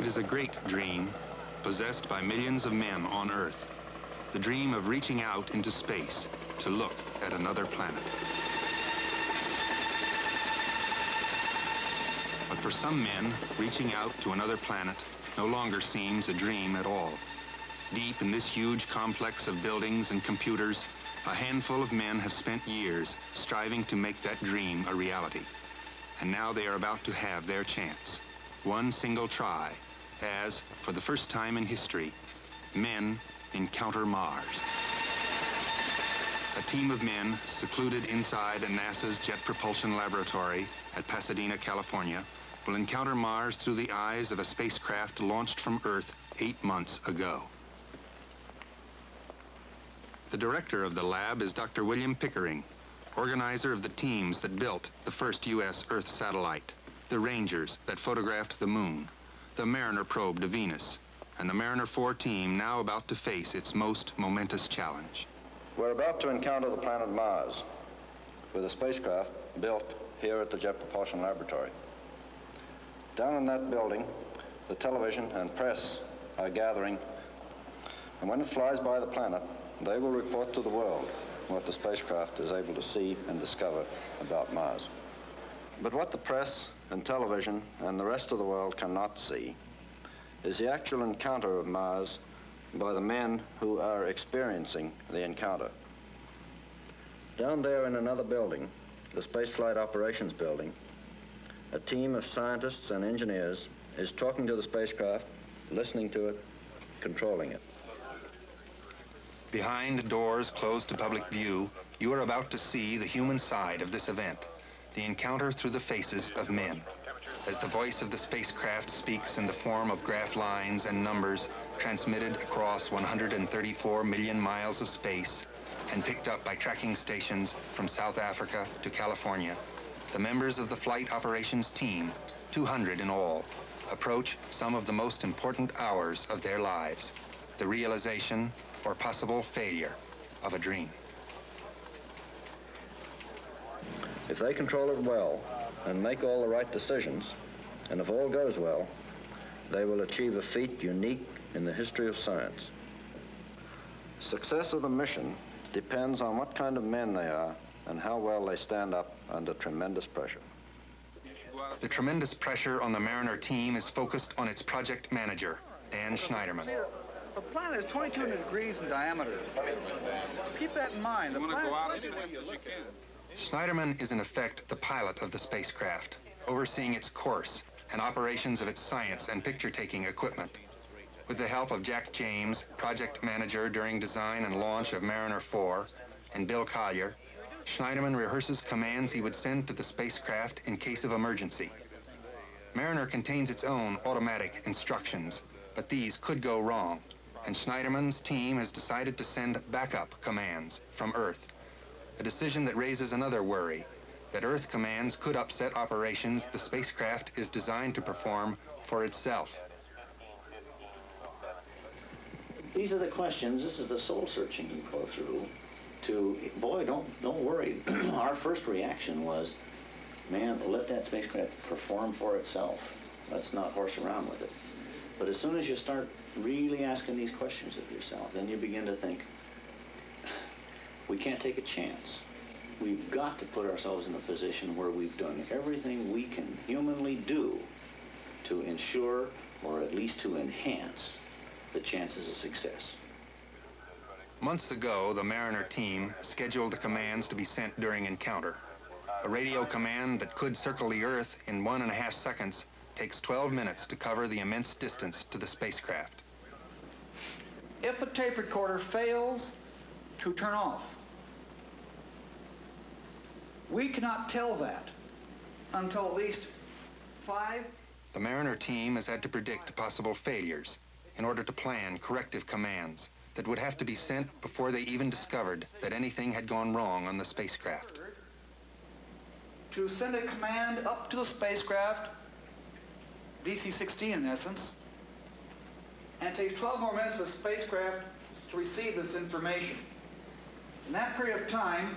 is a great dream possessed by millions of men on Earth. The dream of reaching out into space to look at another planet. But for some men, reaching out to another planet no longer seems a dream at all. Deep in this huge complex of buildings and computers, a handful of men have spent years striving to make that dream a reality. And now they are about to have their chance. One single try, as, for the first time in history, men encounter Mars. A team of men secluded inside NASA's Jet Propulsion Laboratory at Pasadena, California, will encounter Mars through the eyes of a spacecraft launched from Earth 8 months ago. The director of the lab is Dr. William Pickering, organizer of the teams that built the first U.S. Earth satellite, the Rangers that photographed the moon, the Mariner probe to Venus, and the Mariner 4 team now about to face its most momentous challenge. We're about to encounter the planet Mars with a spacecraft built here at the Jet Propulsion Laboratory. Down in that building, the television and press are gathering, and when it flies by the planet, they will report to the world what the spacecraft is able to see and discover about Mars. But what the press and television and the rest of the world cannot see is the actual encounter of Mars by the men who are experiencing the encounter. Down there in another building, the Spaceflight Operations Building, a team of scientists and engineers is talking to the spacecraft, listening to it, controlling it. Behind doors closed to public view, you are about to see the human side of this event, the encounter through the faces of men. As the voice of the spacecraft speaks in the form of graph lines and numbers transmitted across 134 million miles of space and picked up by tracking stations from South Africa to California, the members of the flight operations team, 200 in all, approach some of the most important hours of their lives, the realization or possible failure of a dream. If they control it well and make all the right decisions, and if all goes well, they will achieve a feat unique in the history of science. Success of the mission depends on what kind of men they are and how well they stand up under tremendous pressure. The tremendous pressure on the Mariner team is focused on its project manager, Dan Schneiderman. The planet is 22 degrees in diameter. Keep that in mind. The planet... Schneiderman is in effect the pilot of the spacecraft, overseeing its course and operations of its science and picture-taking equipment. With the help of Jack James, project manager during design and launch of Mariner 4, and Bill Collier, Schneiderman rehearses commands he would send to the spacecraft in case of emergency. Mariner contains its own automatic instructions, but these could go wrong, and Schneiderman's team has decided to send backup commands from Earth, a decision that raises another worry, that Earth commands could upset operations the spacecraft is designed to perform for itself. These are the questions, this is the soul searching you go through to, boy, don't worry. Our first reaction was, man, let that spacecraft perform for itself. Let's not horse around with it. But as soon as you start really asking these questions of yourself, then you begin to think, we can't take a chance. We've got to put ourselves in a position where we've done everything we can humanly do to ensure, or at least to enhance, the chances of success. Months ago, the Mariner team scheduled the commands to be sent during encounter. A radio command that could circle the Earth in 1.5 seconds takes 12 minutes to cover the immense distance to the spacecraft. If the tape recorder fails to turn off, we cannot tell that until at least 5. The Mariner team has had to predict possible failures in order to plan corrective commands that would have to be sent before they even discovered that anything had gone wrong on the spacecraft. To send a command up to the spacecraft, DC-16 in essence, and it takes 12 more minutes for the spacecraft to receive this information. In that period of time,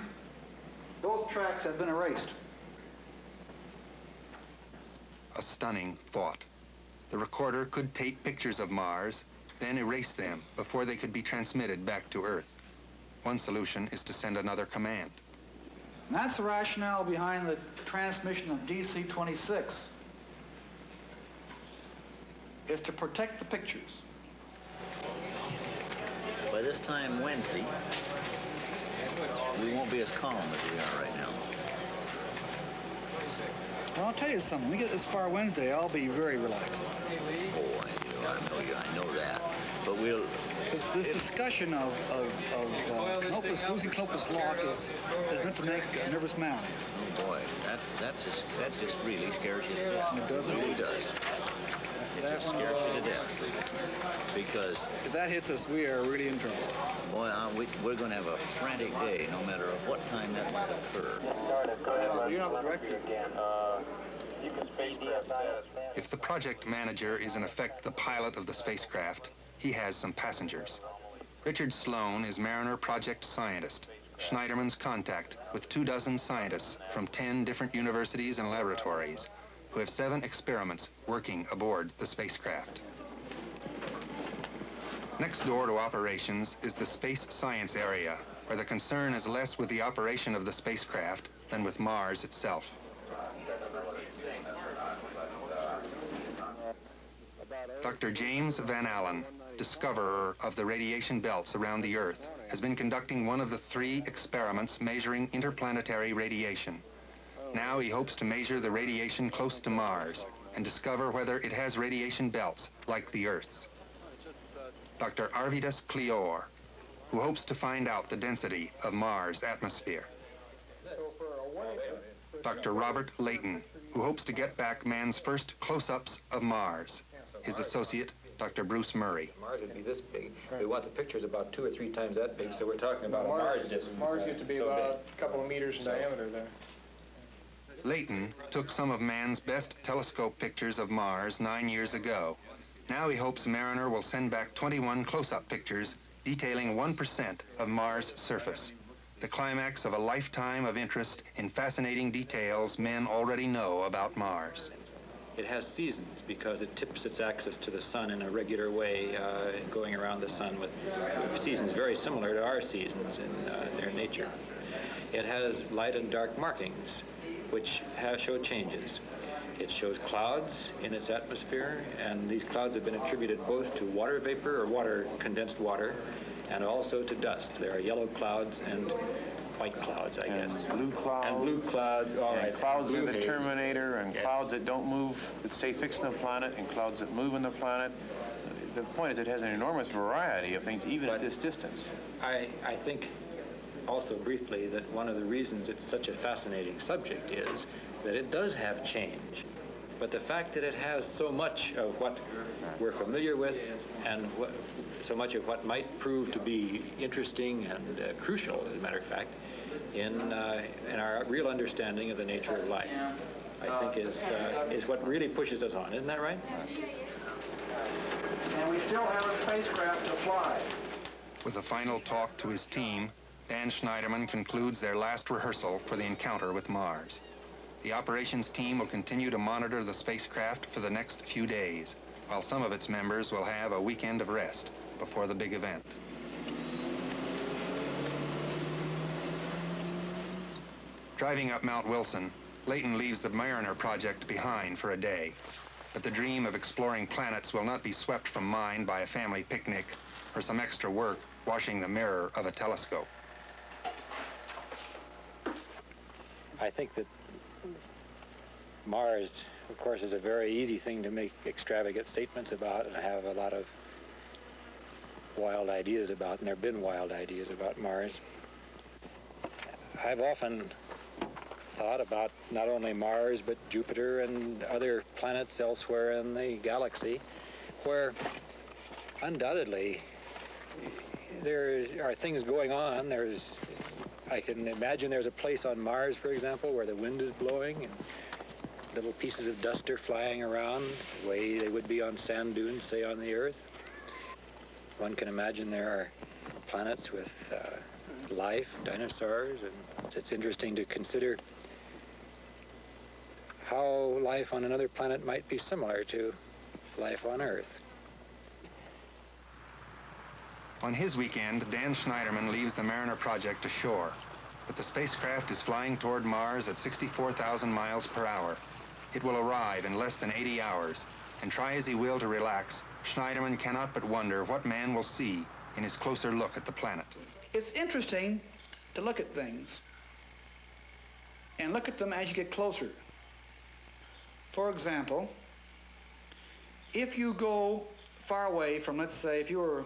both tracks have been erased. A stunning thought. The recorder could tape pictures of Mars, then erase them before they could be transmitted back to Earth. One solution is to send another command. And that's the rationale behind the transmission of DC-26, is to protect the pictures. By this time Wednesday, we won't be as calm as we are right now. Well, I'll tell you something. When we get this far Wednesday, I'll be very relaxed. Oh, I know that. But we'll... This discussion of losing Clopas lock is meant to make a nervous man. Oh boy, that just really scares you to death. It does. It really does. It just scares you to death. Because if that hits us, we are really in trouble. Boy, we're going to have a frantic day, no matter at what time that might occur. You're not the director. If the project manager is in effect the pilot of the spacecraft, he has some passengers. Richard Sloan is Mariner project scientist, Schneiderman's contact with 24 scientists from 10 different universities and laboratories who have 7 experiments working aboard the spacecraft. Next door to operations is the space science area, where the concern is less with the operation of the spacecraft than with Mars itself. Dr. James Van Allen, discoverer of the radiation belts around the Earth, has been conducting one of the 3 experiments measuring interplanetary radiation. Now he hopes to measure the radiation close to Mars and discover whether it has radiation belts like the Earth's. Dr. Arvidas Kleor, who hopes to find out the density of Mars' atmosphere. Dr. Robert Layton, who hopes to get back man's first close-ups of Mars. His associate, Dr. Bruce Murray. Mars would be this big. We want the pictures about 2 or 3 times that big, so we're talking about a Mars disk. Mars used to be about a couple of meters in diameter there. Layton took some of man's best telescope pictures of Mars 9 years ago. Now he hopes Mariner will send back 21 close-up pictures detailing 1% of Mars' surface, the climax of a lifetime of interest in fascinating details men already know about Mars. It has seasons because it tips its axis to the sun in a regular way, going around the sun with seasons very similar to our seasons in their nature. It has light and dark markings, which show changes. It shows clouds in its atmosphere, and these clouds have been attributed both to water vapor or condensed water, and also to dust. There are yellow clouds and white clouds, I guess. Blue clouds. And blue clouds, all right. Clouds blue in the haze. Terminator, and Yes. clouds that don't move, that stay fixed on the planet, and clouds that move on the planet. The point is it has an enormous variety of things, even at this distance. I think also briefly that one of the reasons it's such a fascinating subject is that it does have change. But the fact that it has so much of what we're familiar with and so much of what might prove to be interesting and crucial, as a matter of fact, in our real understanding of the nature of life, I think is what really pushes us on. Isn't that right? And we still have a spacecraft to fly. With a final talk to his team, Dan Schneiderman concludes their last rehearsal for the encounter with Mars. The operations team will continue to monitor the spacecraft for the next few days, while some of its members will have a weekend of rest before the big event. Driving up Mount Wilson, Layton leaves the Mariner project behind for a day. But the dream of exploring planets will not be swept from mind by a family picnic or some extra work washing the mirror of a telescope. I think that Mars, of course, is a very easy thing to make extravagant statements about and have a lot of wild ideas about, and there have been wild ideas about Mars. I've often thought about not only Mars, but Jupiter and other planets elsewhere in the galaxy, where undoubtedly there are things going on. I can imagine there's a place on Mars, for example, where the wind is blowing and little pieces of dust are flying around the way they would be on sand dunes, say, on the Earth. One can imagine there are planets with life, dinosaurs, and it's interesting to consider how life on another planet might be similar to life on Earth. On his weekend, Dan Schneiderman leaves the Mariner project ashore, but the spacecraft is flying toward Mars at 64,000 miles per hour. It will arrive in less than 80 hours, and try as he will to relax, Schneiderman cannot but wonder what man will see in his closer look at the planet. It's interesting to look at things and look at them as you get closer. For example, if you go far away from, let's say, if you were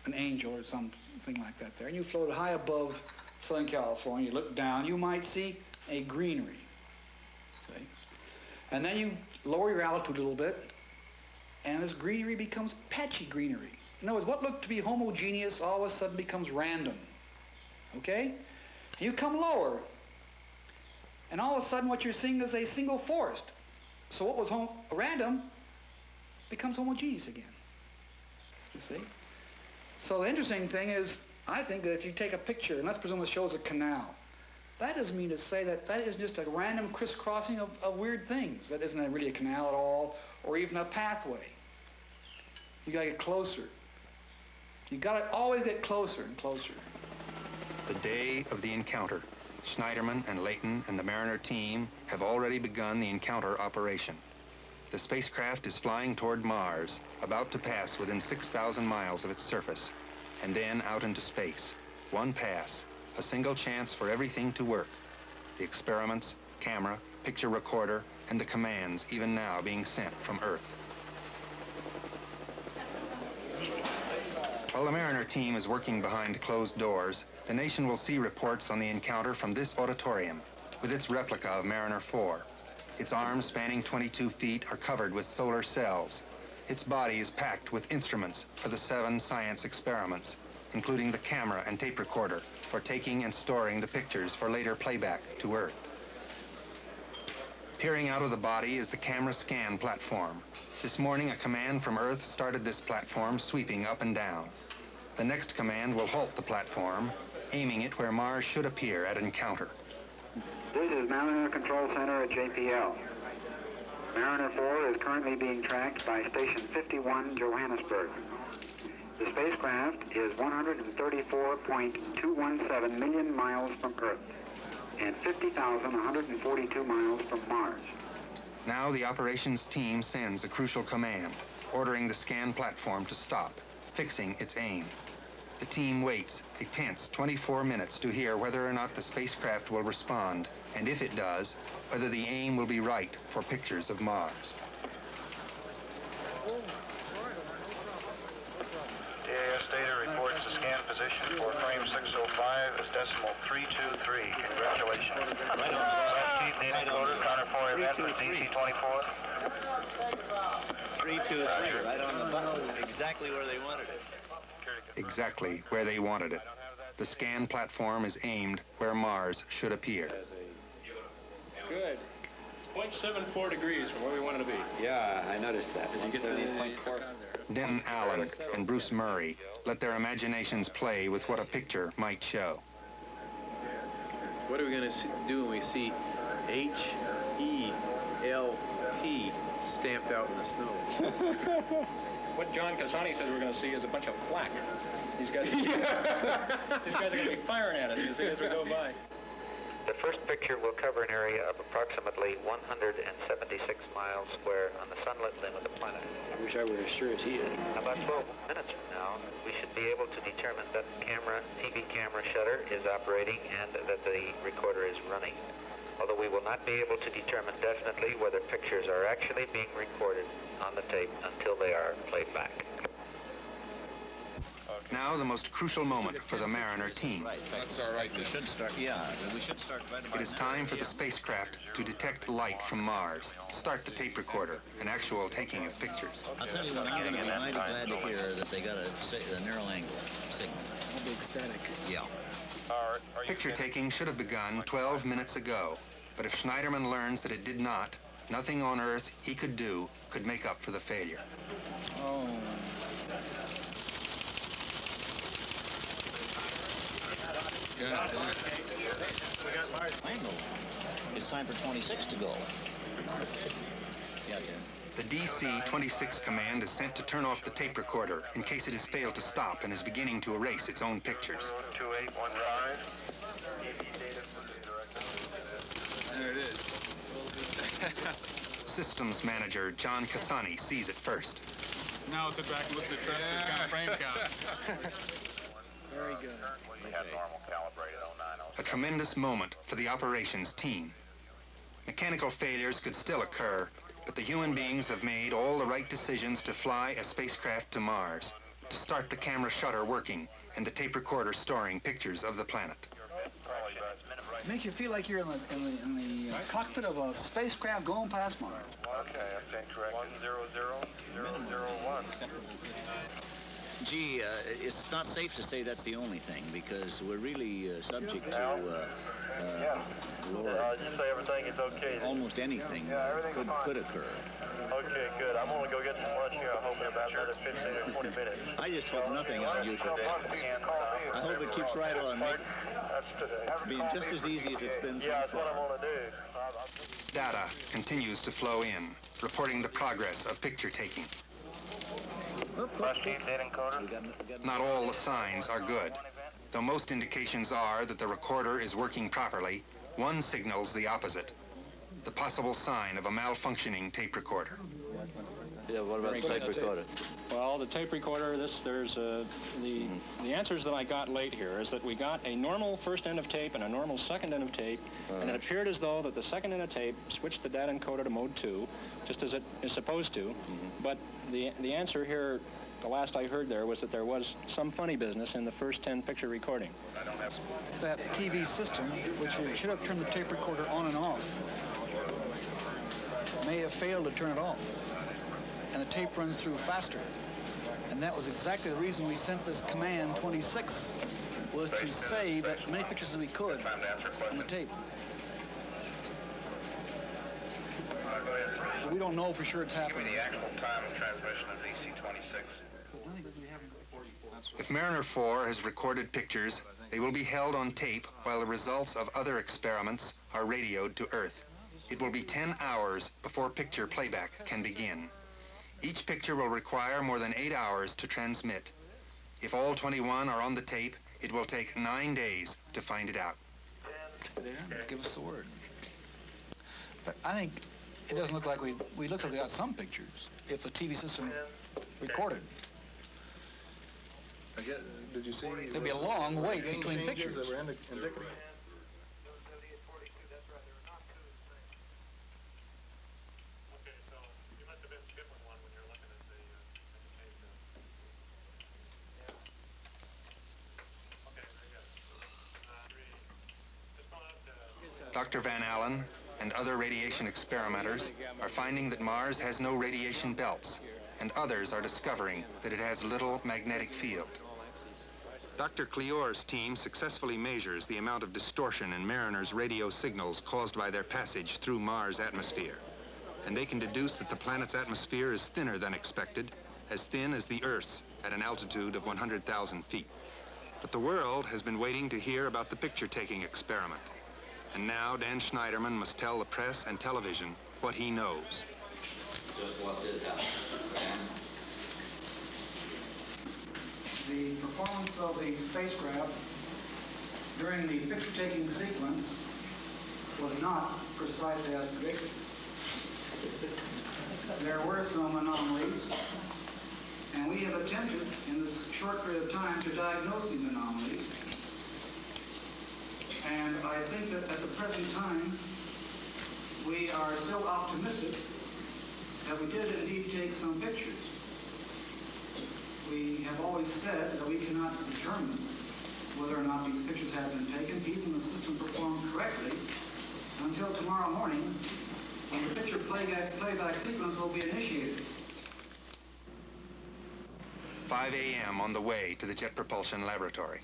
an angel or something like that there, and you floated high above Southern California, you look down, you might see a greenery. See? And then you lower your altitude a little bit, and this greenery becomes patchy greenery. In other words, what looked to be homogeneous all of a sudden becomes random. Okay? You come lower, and all of a sudden what you're seeing is a single forest. So what was random becomes homogeneous again. You see? So the interesting thing is, I think that if you take a picture, and let's presume it shows a canal, that doesn't mean to say that that is just a random crisscrossing of weird things. That isn't really a canal at all, or even a pathway. You gotta get closer. You gotta always get closer and closer. The day of the encounter, Schneiderman and Layton and the Mariner team have already begun the encounter operation. The spacecraft is flying toward Mars, about to pass within 6,000 miles of its surface, and then out into space. One pass, a single chance for everything to work. The experiments, camera, picture recorder, and the commands even now being sent from Earth. While the Mariner team is working behind closed doors, the nation will see reports on the encounter from this auditorium, with its replica of Mariner 4. Its arms, spanning 22 feet, are covered with solar cells. Its body is packed with instruments for the 7 science experiments, including the camera and tape recorder for taking and storing the pictures for later playback to Earth. Peering out of the body is the camera scan platform. This morning, a command from Earth started this platform sweeping up and down. The next command will halt the platform, aiming it where Mars should appear at encounter. This is Mariner Control Center at JPL. Mariner 4 is currently being tracked by Station 51, Johannesburg. The spacecraft is 134.217 million miles from Earth and 50,142 miles from Mars. Now the operations team sends a crucial command, ordering the scan platform to stop, fixing its aim. The team waits a tense 24 minutes to hear whether or not the spacecraft will respond, and if it does, whether the aim will be right for pictures of Mars. DAS data reports the scan position for frame 605 as decimal 323. Congratulations. Last keep the encoder, counter 4 event for DC-24. 323, right on the button, exactly where they wanted it. Exactly where they wanted it. The scan platform is aimed where Mars should appear. Good. 0.74 degrees from where we wanted to be. Yeah, I noticed that. Did you get the 0.4? Denton Allen and Bruce Murray let their imaginations play with what a picture might show. What are we going to do when we see H-E-L-P stamped out in the snow? What John Cassani says we're going to see is a bunch of flak. These guys, these guys are going to be firing at us as we go by. The first picture will cover an area of approximately 176 miles square on the sunlit limb of the planet. I wish I were as sure as he is. About 12 minutes from now, we should be able to determine that the TV camera shutter is operating and that the recorder is running, although we will not be able to determine definitely whether pictures are actually being recorded on the tape until they are played back. Now the most crucial moment for the Mariner team. That's all right. We should start, we should start right about It is time for the spacecraft to detect light from Mars, start the tape recorder, an actual taking of pictures. I'll tell you what, I'm going to be mighty glad to hear that they got a narrow angle signal. I'll be ecstatic. Yeah. Picture taking should have begun 12 minutes ago, but if Schneiderman learns that it did not, nothing on Earth he could do could make up for the failure. Oh. We got Mars angle. It's time for 26 to go. Yeah, Tim. The DC-26 command is sent to turn off the tape recorder in case it has failed to stop and is beginning to erase its own pictures. 2815. There it is. Systems manager John Cassani sees it first. Now sit back and listen to trust this kind of frame count. Very good. We had normal calibrated 0907. A tremendous moment for the operations team. Mechanical failures could still occur, but the human beings have made all the right decisions to fly a spacecraft to Mars, to start the camera shutter working and the tape recorder storing pictures of the planet. It makes you feel like you're in the cockpit of a spacecraft going past Mars. Okay, okay, correct. 100001. Gee, it's not safe to say that's the only thing, because we're really subject to Just say everything is okay. almost anything could occur. Okay, good. I'm going to go get some lunch here. I hope in about another 15 or 20 minutes. I just hope nothing unusual happens. I hope it keeps right on being just as easy as it's been so Yeah, that's what I'm far. going to do. Data continues to flow in, reporting the progress of picture taking. Last team data encoder. Not all the signs are good. Though most indications are that the recorder is working properly, one signals the opposite. The possible sign of a malfunctioning tape recorder. Yeah, what about the tape recorder? Well, the tape recorder, the answers that I got late here is that we got a normal first end of tape and a normal second end of tape, and it appeared as though that the second end of tape switched the data encoder to mode 2, just as it is supposed to. But the answer here, the last I heard there, was that there was some funny business in the first 10 picture recording. That TV system, which you should have turned the tape recorder on and off, may have failed to turn it off, and the tape runs through faster. And that was exactly the reason we sent this command 26, was to save as many pictures as we could on the tape. But we don't know for sure it's happening. Give me the actual time of transmission of DC-26. If Mariner 4 has recorded pictures, they will be held on tape while the results of other experiments are radioed to Earth. It will be 10 hours before picture playback can begin. Each picture will require more than 8 hours to transmit. If all 21 are on the tape, it will take 9 days to find it out. Give us the word. But I think it doesn't look like we look like we got some pictures if the TV system recorded. Did you see? There'd be a long wait between pictures. That were indicative. Dr. Van Allen and other radiation experimenters are finding that Mars has no radiation belts, and others are discovering that it has little magnetic field. Dr. Cleore's team successfully measures the amount of distortion in Mariner's radio signals caused by their passage through Mars' atmosphere, and they can deduce that the planet's atmosphere is thinner than expected, as thin as the Earth's at an altitude of 100,000 feet. But the world has been waiting to hear about the picture-taking experiment. And now Dan Schneiderman must tell the press and television what he knows. Just what did happen. The performance of the spacecraft during the picture-taking sequence was not precisely as predicted. There were some anomalies, and we have attempted in this short period of time to diagnose these anomalies. And I think that at the present time, we are still optimistic that we did indeed take some pictures. We have always said that we cannot determine whether or not these pictures have been taken, even the system performed correctly, until tomorrow morning, when the picture playback sequence will be initiated. 5 a.m. on the way to the Jet Propulsion Laboratory.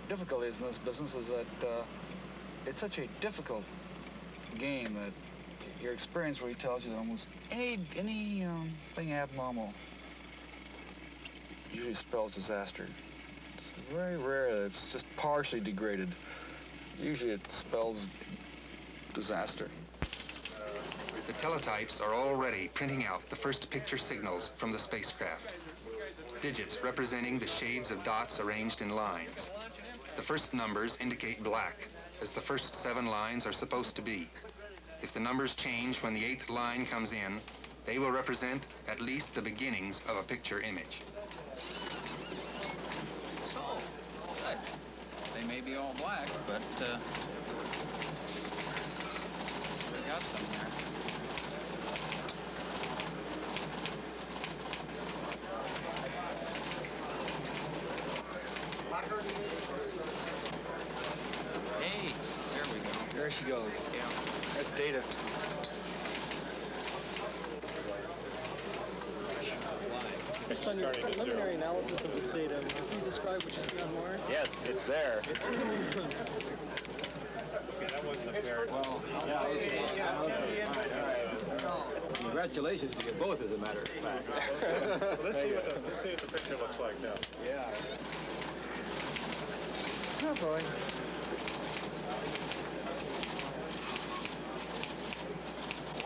Difficulties in this business is that it's such a difficult game that your experience really tells you that almost any thing abnormal usually spells disaster. It's very rare that it's just partially degraded. Usually it spells disaster. The teletypes are already printing out the first picture signals from the spacecraft. Digits representing the shades of dots arranged in lines. The first numbers indicate black, as the first 7 lines are supposed to be. If the numbers change when the 8th line comes in, they will represent at least the beginnings of a picture image. So, good. They may be all black, but we got some there. Hey, there we go. There she goes. Yeah. That's data. Based on your preliminary analysis of this data, would you please describe what you see on Mars? Yes, it's there. Well, congratulations to you both, as a matter of fact. Let's see what the picture looks like now. Yeah. Oh, boy.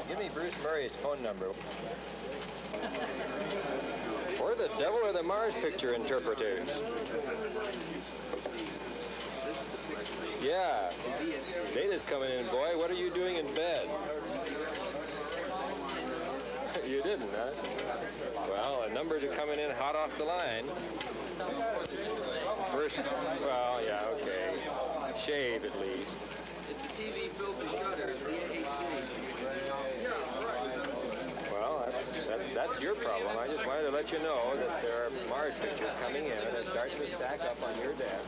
Give me Bruce Murray's phone number. Or the devil or the Mars picture interpreters. Yeah. Data's coming in, boy. What are you doing in bed? You didn't, huh? Well, the numbers are coming in hot off the line. First, well, yeah, okay. Shave, at least. It's the TV filter shutter, the AAC. Well, that's your problem. I just wanted to let you know that there are Mars pictures coming in and it's starting to stack up on your desk.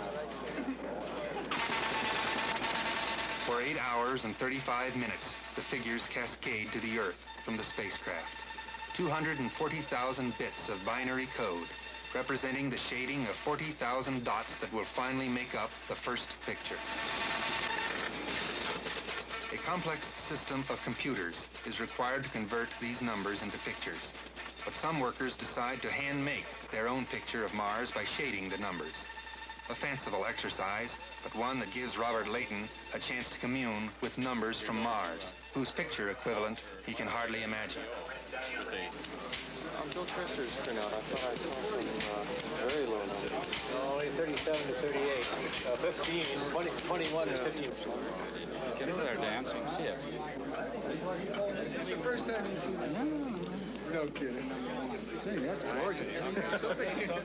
For 8 hours and 35 minutes, the figures cascade to the Earth from the spacecraft. 240,000 bits of binary code, representing the shading of 40,000 dots that will finally make up the first picture. A complex system of computers is required to convert these numbers into pictures. But some workers decide to hand-make their own picture of Mars by shading the numbers. A fanciful exercise, but one that gives Robert Layton a chance to commune with numbers from Mars, whose picture equivalent he can hardly imagine. Bill Trister's printout. I thought I saw some very low numbers. Only 37 to 38. 15, 21 and 15. Kids that are dancing. Yeah. Is this the first time you've seen that? No kidding. Hey, that's gorgeous.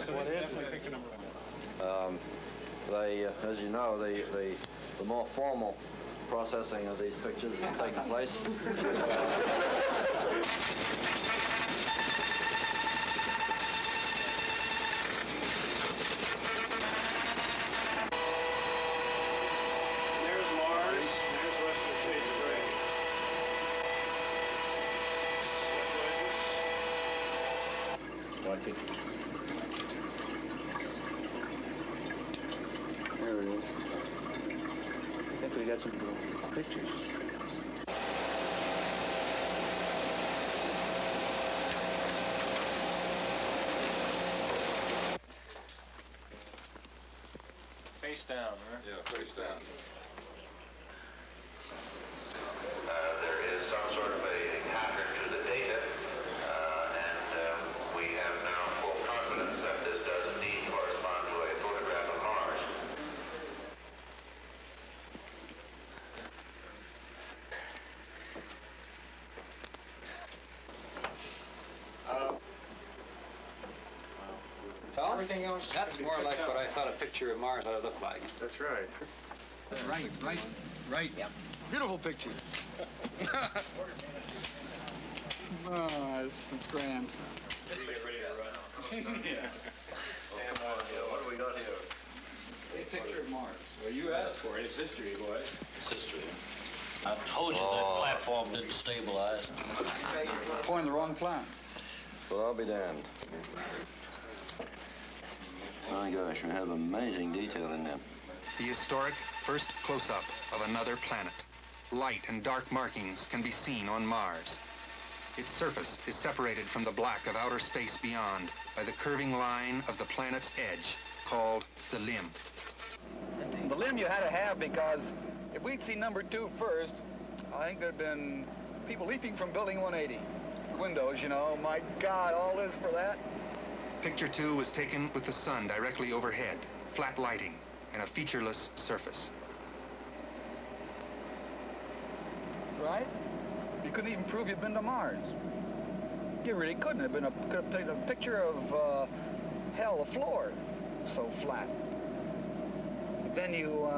What is it? As you know, the more formal processing of these pictures is taking place. There it is. I think we got some pictures. Face down, right? Yeah, face down. There is some sort of a pattern to the data, and we have now full confidence that this does indeed correspond to a photograph of Mars. Well, everything else. That's more like what I thought a picture of Mars ought to look like. That's right. Right. Yep. Beautiful picture. Oh, it's grand. Yeah. What do we got here? A picture of Mars. Well, you asked for it. It's history, boy. It's history. I told you that platform didn't stabilize. Pointing the wrong plan. Well, I'll be damned. My gosh, we have amazing detail in there. The historic first close-up of another planet. Light and dark markings can be seen on Mars. Its surface is separated from the black of outer space beyond by the curving line of the planet's edge, called the limb. The limb you had to have, because if we'd seen number 2 first, I think there'd been People leaping from building 180. Windows, you know, my God, all this for that? Picture 2 was taken with the sun directly overhead, flat lighting, and a featureless surface. Right? You couldn't even prove you'd been to Mars. You really couldn't have could have taken a picture of, hell, the floor. So flat. But then you,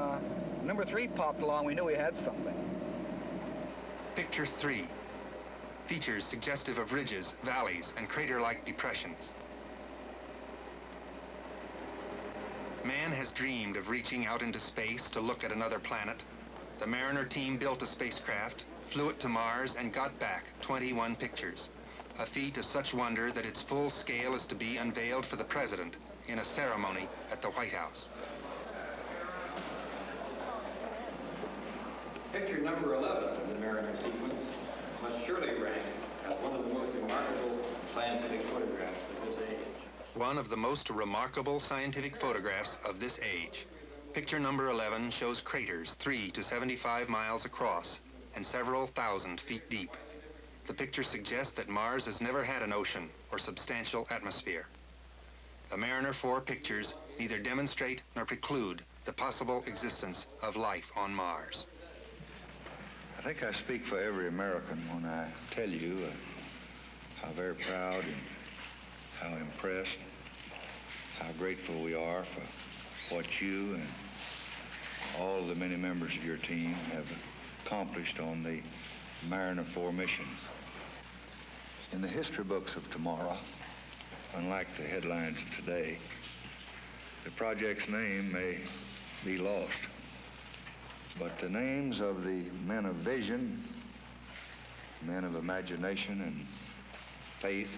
number 3 popped along, we knew we had something. Picture 3. Features suggestive of ridges, valleys, and crater-like depressions. Man has dreamed of reaching out into space to look at another planet. The Mariner team built a spacecraft, flew it to Mars, and got back 21 pictures. A feat of such wonder that its full scale is to be unveiled for the President in a ceremony at the White House. Picture number 11 of the Mariner sequence must surely rank as one of the most remarkable scientific photographs of this age. One of the most remarkable scientific photographs of this age. Picture number 11 shows craters 3 to 75 miles across and several thousand feet deep. The picture suggests that Mars has never had an ocean or substantial atmosphere. The Mariner 4 pictures neither demonstrate nor preclude the possible existence of life on Mars. I think I speak for every American when I tell you how very proud and how impressed, how grateful we are for what you and all the many members of your team have accomplished on the Mariner 4 mission. In the history books of tomorrow, unlike the headlines of today, the project's name may be lost. But the names of the men of vision, men of imagination and faith,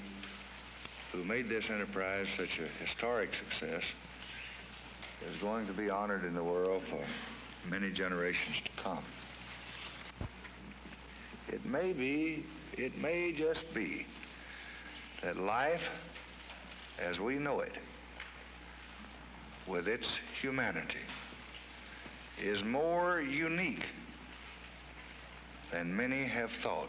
who made this enterprise such a historic success, is going to be honored in the world for many generations to come. It may just be that life as we know it, with its humanity, is more unique than many have thought.